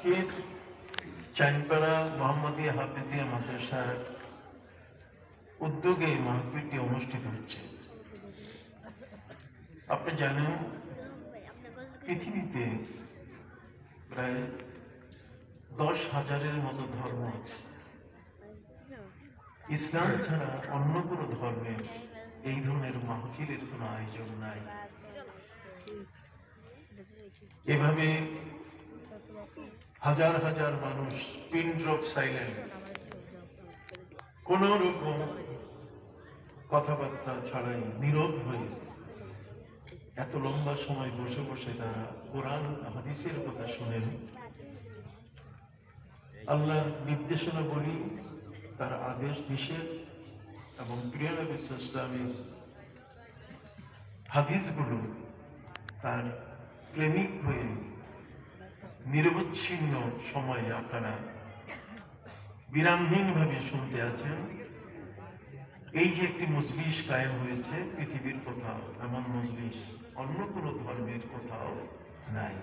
আজকের চাইনপাড়া মোহাম্মদিয়া হাফিজিয়া মাদ্রাসার উদ্যোগে এই মাহফিলটি অনুষ্ঠিত হচ্ছে। আপনি জানেন পৃথিবীতে প্রায় 10,000-এর মতো ধর্ম আছে। ইসলাম ছাড়া অন্য কোনো ধর্মের এই ধরনের মাহফিলের কোনো আয়োজন নাই। এভাবে হাজার হাজার মানুষ পিন ড্রপ সাইলেন্ট, কোন রকম কথাবার্তা ছাড়াই নীরব হয়ে এত লম্বা সময় বসে বসে তারা কোরআন হাদিসের কথা শুনেন, আল্লাহর নির্দেশনা বলি, তার আদেশ নিষেধ এবং প্রিয় নবী ইসলামের হাদিসগুলো তার প্রেমিক হয়ে নিরবচ্ছিন্ন সময়ে আপনারা বিরামহীনভাবে শুনতে আছেন। এই যে একটি মজলিস কায়েম হয়েছে, পৃথিবীর কোথাও এমন মজলিস অন্য কোনো ধর্মের কোথাও নাই।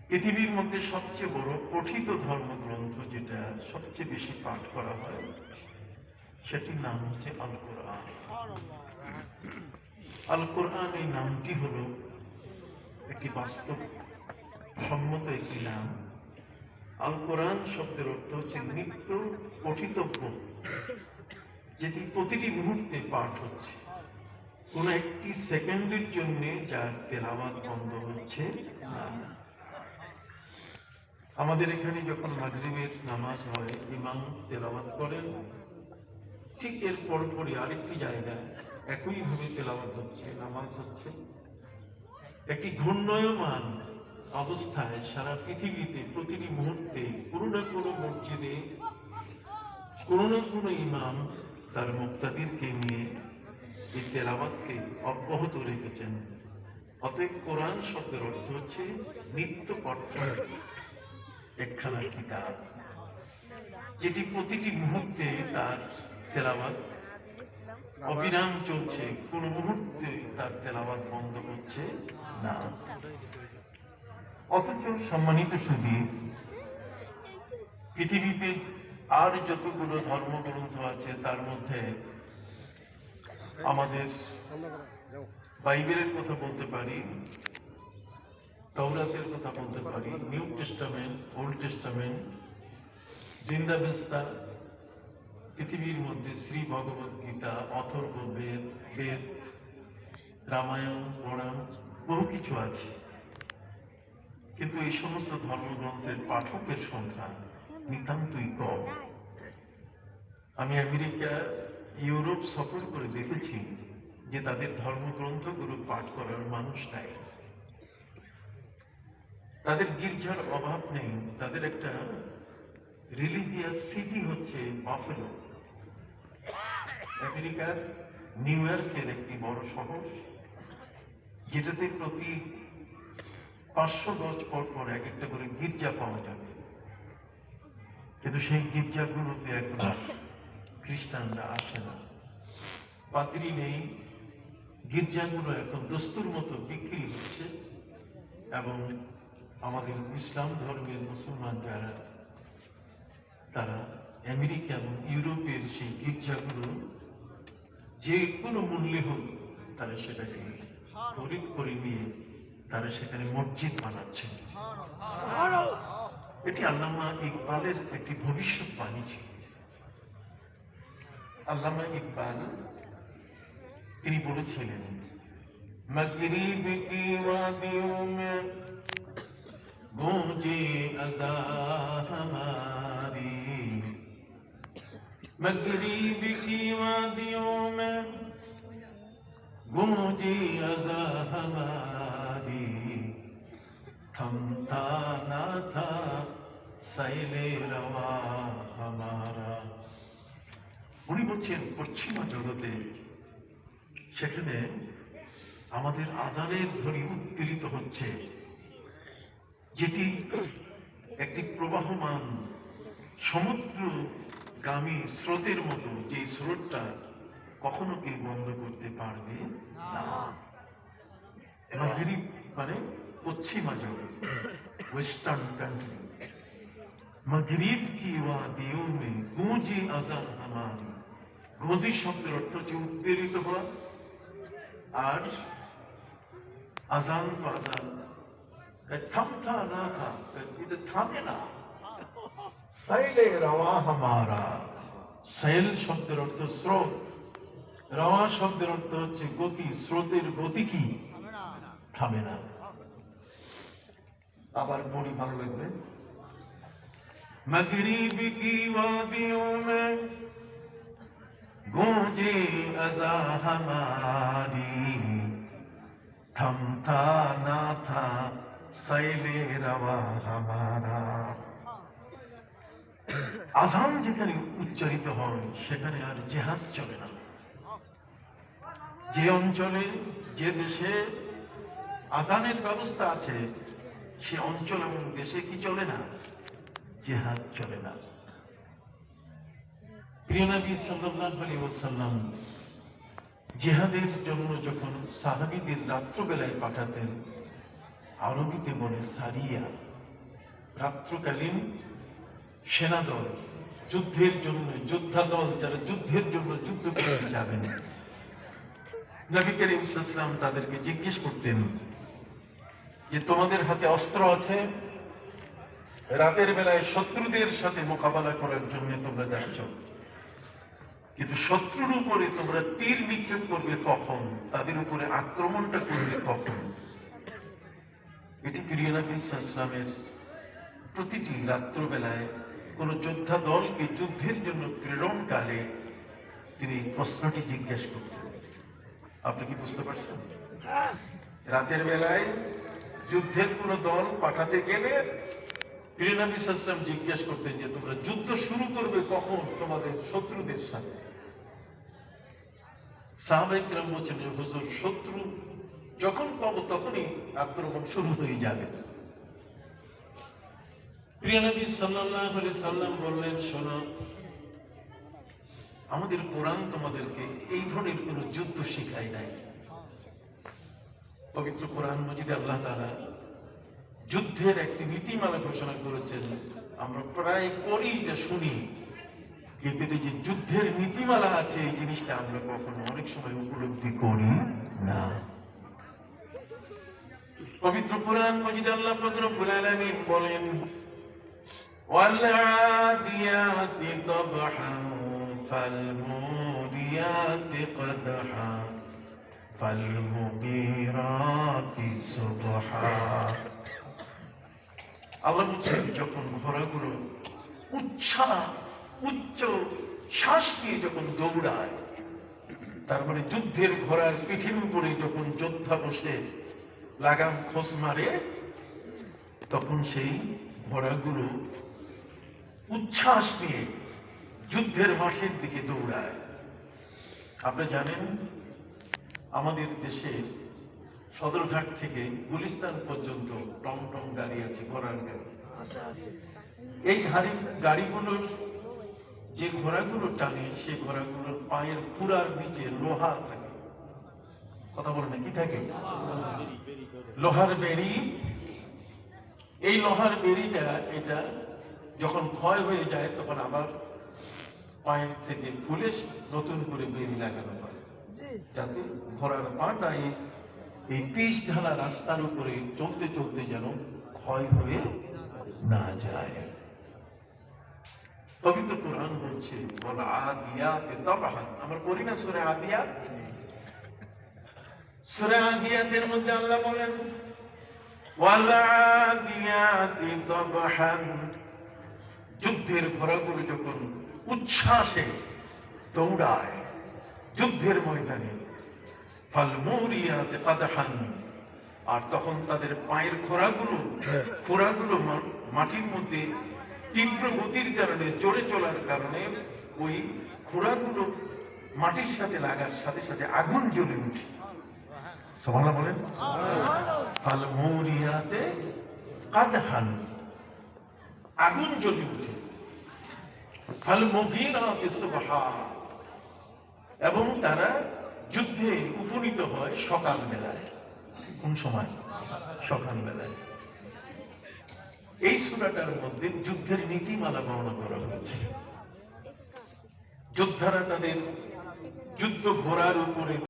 পৃথিবীর মধ্যে সবচেয়ে বড় পঠিত ধর্মগ্রন্থ যেটা সবচেয়ে বেশি পাঠ করা হয়, সেটির নাম হচ্ছে আল কোরআন। আল কোরআন এই নামটি হলো একটি বাস্তব সম্মত একটি নাম। আল কোরআন শব্দের অর্থ হচ্ছে নিত্য পঠিতব্য, যেটি প্রতিটি মুহূর্তে পাঠ হচ্ছে, কোন একটি সেকেন্ডের জন্য যার তেলাওয়াত বন্ধ হচ্ছে না। আমাদের এখানে যখন মাগরিবের নামাজ হয়, ইমাম তেলাওয়াত করেন, ঠিক এর পরপরই আরেকটি জায়গায় একইভাবে তেলাওয়াত হচ্ছে, নামাজ হচ্ছে। একটি ঘূর্ণয়মান অবস্থায় সারা পৃথিবীতে প্রতিটি মুহূর্তে কোনো না কোনো মসজিদে কোনো না কোনো ইমাম তার মুক্তাদিরকে নিয়ে এই তেলাওয়াতকে অব্যাহত রেখেছেন। অতএব কোরআন শব্দের অর্থ হচ্ছে নিত্য পঠ্য একখানা কিতাব, যেটি প্রতিটি মুহূর্তে তার তেলাওয়াত অবিরাম চলছে, কোনো মুহূর্তে তার তেলাওয়াত বন্ধ হচ্ছে না। অথচ সম্মানিত সুধী, পৃথিবীতে আর যতগুলো ধর্মগ্রন্থ আছে তার মধ্যে আমাদের বাইবেলের কথা বলতে পারি, তাওরাতের কথা বলতে পারি, নিউ টেস্টামেন্ট, ওল্ড টেস্টামেন্ট, জিন্দাবেস্তা, পৃথিবীর মধ্যে শ্রী ভগবত গীতা, অথর্ব বেদ, বেদ, রামায়ণ, পুরাণ, বহু কিছু আছে। কিন্তু এই সমস্ত ধর্মগ্রন্থের পাঠকের সংখ্যা নিতান্তই কম। আমি আমেরিকা, ইউরোপ সফর করে দেখেছি যে তাদের ধর্মগ্রন্থগুলো পাঠ করার মানুষ নাই। তাদের গির্জার অভাব নেই। তাদের একটা রিলিজিয়াস সিটি হচ্ছে বাফেলো, আমেরিকার নিউ ইয়র্কের একটি বড় শহর, যেটাতে প্রতি 500 গজ পর পর এক একটা করে গির্জা পাওয়া যাবে। কিন্তু সেই গির্জাগুলোতে এখন আর খ্রিস্টানরা আসে না, পাদ্রী নেই। গির্জাগুলো এখন দস্তুর মতো বিক্রি হচ্ছে এবং আমাদের ইসলাম ধর্মের মুসলমান যারা, তারা আমেরিকা এবং ইউরোপের সেই গির্জাগুলো যে কোনো মূল্যে হোক তারা সেটাকে খরিদ করে নিয়ে তারা সেখানে মসজিদ বানাচ্ছে। এটি আল্লামা ইকবালের একটি ভবিষ্যৎবাণী ছিল। আল্লামা ইকবাল তিনি বলেছিলেন, মাগরিব কি ওয়াদিयों में गूंजे अज़ा हमारी, मगरिब की वादियों में गूंजे अज़ा हमारी, थमता ना था सैले रवा हमारा। উনি বলছেন পশ্চিমা জগতে সেখানে আমাদের আজানের ধ্বনি উত্তীলিত হচ্ছে, যেটি একটি প্রবাহমান সমুদ্রগামী স্রোতের মতো, যে স্রোতটা কখনো কেউ বন্ধ করতে পারবে না। মাগরিব মানে পশ্চিমা জগৎ, वेस्टर्न कंट्री, मगरिब की वादियों में गूंजी अजान हमारी। गूंजी शब्द अर्थ হচ্ছে উদ্বেলিত হওয়া, আর আজান তো আজান, থামতা না থা, এটা থামে না। সাইলে রাওয়া হামারা, সাইল শব্দের অর্থ স্রোত, রাওয়া শব্দের অর্থ হচ্ছে গতি, স্রোতের গতি কি থামে না। আবার পড়ি, ভালো লাগবে। मगरिब की वादियों में गूंजे अज़ा हमारी, थमता ना था सैले रवा हमारा। আজান যেখানে উচ্চারিত হয় সেখানে আর জিহাদ চলে না। যে অঞ্চলে, যে দেশে আজানের ব্যবস্থা আছে সে অঞ্চল এবং দেশে কি চলে না? জিহাদ চলে না। প্রিয় নবী সাল্লাল্লাহু আলাইহি ওয়াসাল্লাম জিহাদের জন্য যখন সাহাবীদের রাত্রবেলায় পাঠাতেন, আরবিতে বলে সারিয়া, রাত্রকালীন সেনাদল, যুদ্ধের জন্য যোদ্ধা দল, যারা যুদ্ধের জন্য যুদ্ধ করতে যাবেন, নবী করিম সাল্লাল্লাহু আলাইহি ওয়াসাল্লাম তাদেরকে জিজ্ঞেস করতেন যে তোমাদের হাতে অস্ত্র আছে, রাতের বেলায় শত্রুদের সাথে মোকাবেলা করার জন্য তোমরা যাচ্ছ, কিন্তু শত্রুর উপরে তোমরা তীর নিক্ষেপ করবে কখন, তাদের উপরে আক্রমণটা করবে কখন? এটি প্রিয় নবী সাল্লাল্লাহু আলাইহি ওয়াসাল্লামের প্রতিটি রাত্রবেলায় কোন যোদ্ধা দলকে যুদ্ধের জন্য প্রেরণকালে তিনি প্রশ্নটি জিজ্ঞেস করতেন। আপনি কি বুঝতে পারছেন? রাতের বেলায় যুদ্ধের কোন দল পাঠাতে গেলে প্রিয় নবী সাল্লাল্লাহু আলাইহি ওয়াসাল্লাম জিজ্ঞেস করতেন যে তোমরা যুদ্ধ শুরু করবে কখন তোমাদের শত্রুদের সাথে। সাহাবায়ে কেরাম বলছেন যে হুজুর, শত্রু যখন পাবো তখনই আক্রমণ শুরু হয়ে যাবে। প্রিয় নবী সাল্লাল্লাহু আলাইহি ওয়াসাল্লাম বললেন, শোনো, আমাদের কোরআন তোমাদেরকে এই ধরনের কোন যুদ্ধ শেখায় নাই। পবিত্র কোরআন মাজিদে আল্লাহ তাআলা যুদ্ধের একটি নীতিমালা ঘোষণা করেছেন। আমরা প্রায় পড়ি, এটা শুনি, কিন্তু যে যুদ্ধের নীতিমালা আছে এই জিনিসটা আমরা কখনো অনেক সময় উপলব্ধি করি না। পবিত্র কোরআন মাজিদে আল্লাহ পাক রব্বুল আলামিন বলেন, ওয়াল-আদিয়াতি দবহান ফাল-মুরিয়াতি কদহা ফাল-মুগীরাতি সুবহা। আল্লাহ বলছেন, যখন ঘোড়াগুলো উচ্চ শ্বাস দিয়ে যখন দৌড়ায়, তারপরে যুদ্ধের ঘোড়ার পিঠের উপরে যখন যোদ্ধা বসে লাগাম খোঁজ মারে, তখন সেই ঘোড়াগুলো উচ্ছ্বাস নিয়ে যুদ্ধের মাঠের দিকে দৌড়ায়। আপনি জানেন, আমাদের দেশে সদরঘাট থেকে গুলিস্তান পর্যন্ত টমটম গাড়ি আছে, ঘোড়ার গাড়ি। এই গাড়িগুলোর যে ঘোড়াগুলো টানে, সে ঘোড়াগুলোর পায়ের খুরার নিচে লোহা থাকে। কথা বলে না, কি থাকে? লোহার বেড়ি। এই লোহার বেড়িটা, এটা যখন ক্ষয় হয়ে যায় তখন আবার পায়ের থেকে খুলে নতুন করে বেড়ি লাগানো হয়, যাতে ঘোড়ার পাটা এই পিচ ঢালা রাস্তার উপরে চলতে চলতে যেন ক্ষয় হয়ে না যায়। পবিত্র কোরআন বলছে, ওয়াল-আদিয়াতি দবহান। আমরা পড়ি না সূরা আদিয়াত? সূরা আদিয়াতের মধ্যে আল্লাহ বলেন, ওয়াল-আদিয়াতি দবহান। যুদ্ধের ঘোড়াগুলো যখন উচ্ছ্বাসে দৌড়ায় যুদ্ধের ময়দানে, ফাল-মুরিয়াতি কদহান। আর তখন তাদের পায়ের খোরাগুলো মাটির মধ্যে তীব্র গতির কারণে, জোরে চলার কারণে ওই খোরাগুলো মাটির সাথে লাগার সাথে সাথে আগুন জ্বলে উঠে। সুবহানাল্লাহ বলেন। ফাল-মুরিয়াতি কদহান, আগুন জ্বলে উঠে। ফাল-মুগীরাতি সুবহা, এবং তারা যুদ্ধে উপনীত হয় সকাল বেলায়। কোন সময়? সকাল বেলায়। এই সূরাটার মধ্যে যুদ্ধের নীতিমালা বর্ণনা করা হয়েছে। যোদ্ধারা তাদের যুদ্ধ ঘোড়ার উপরে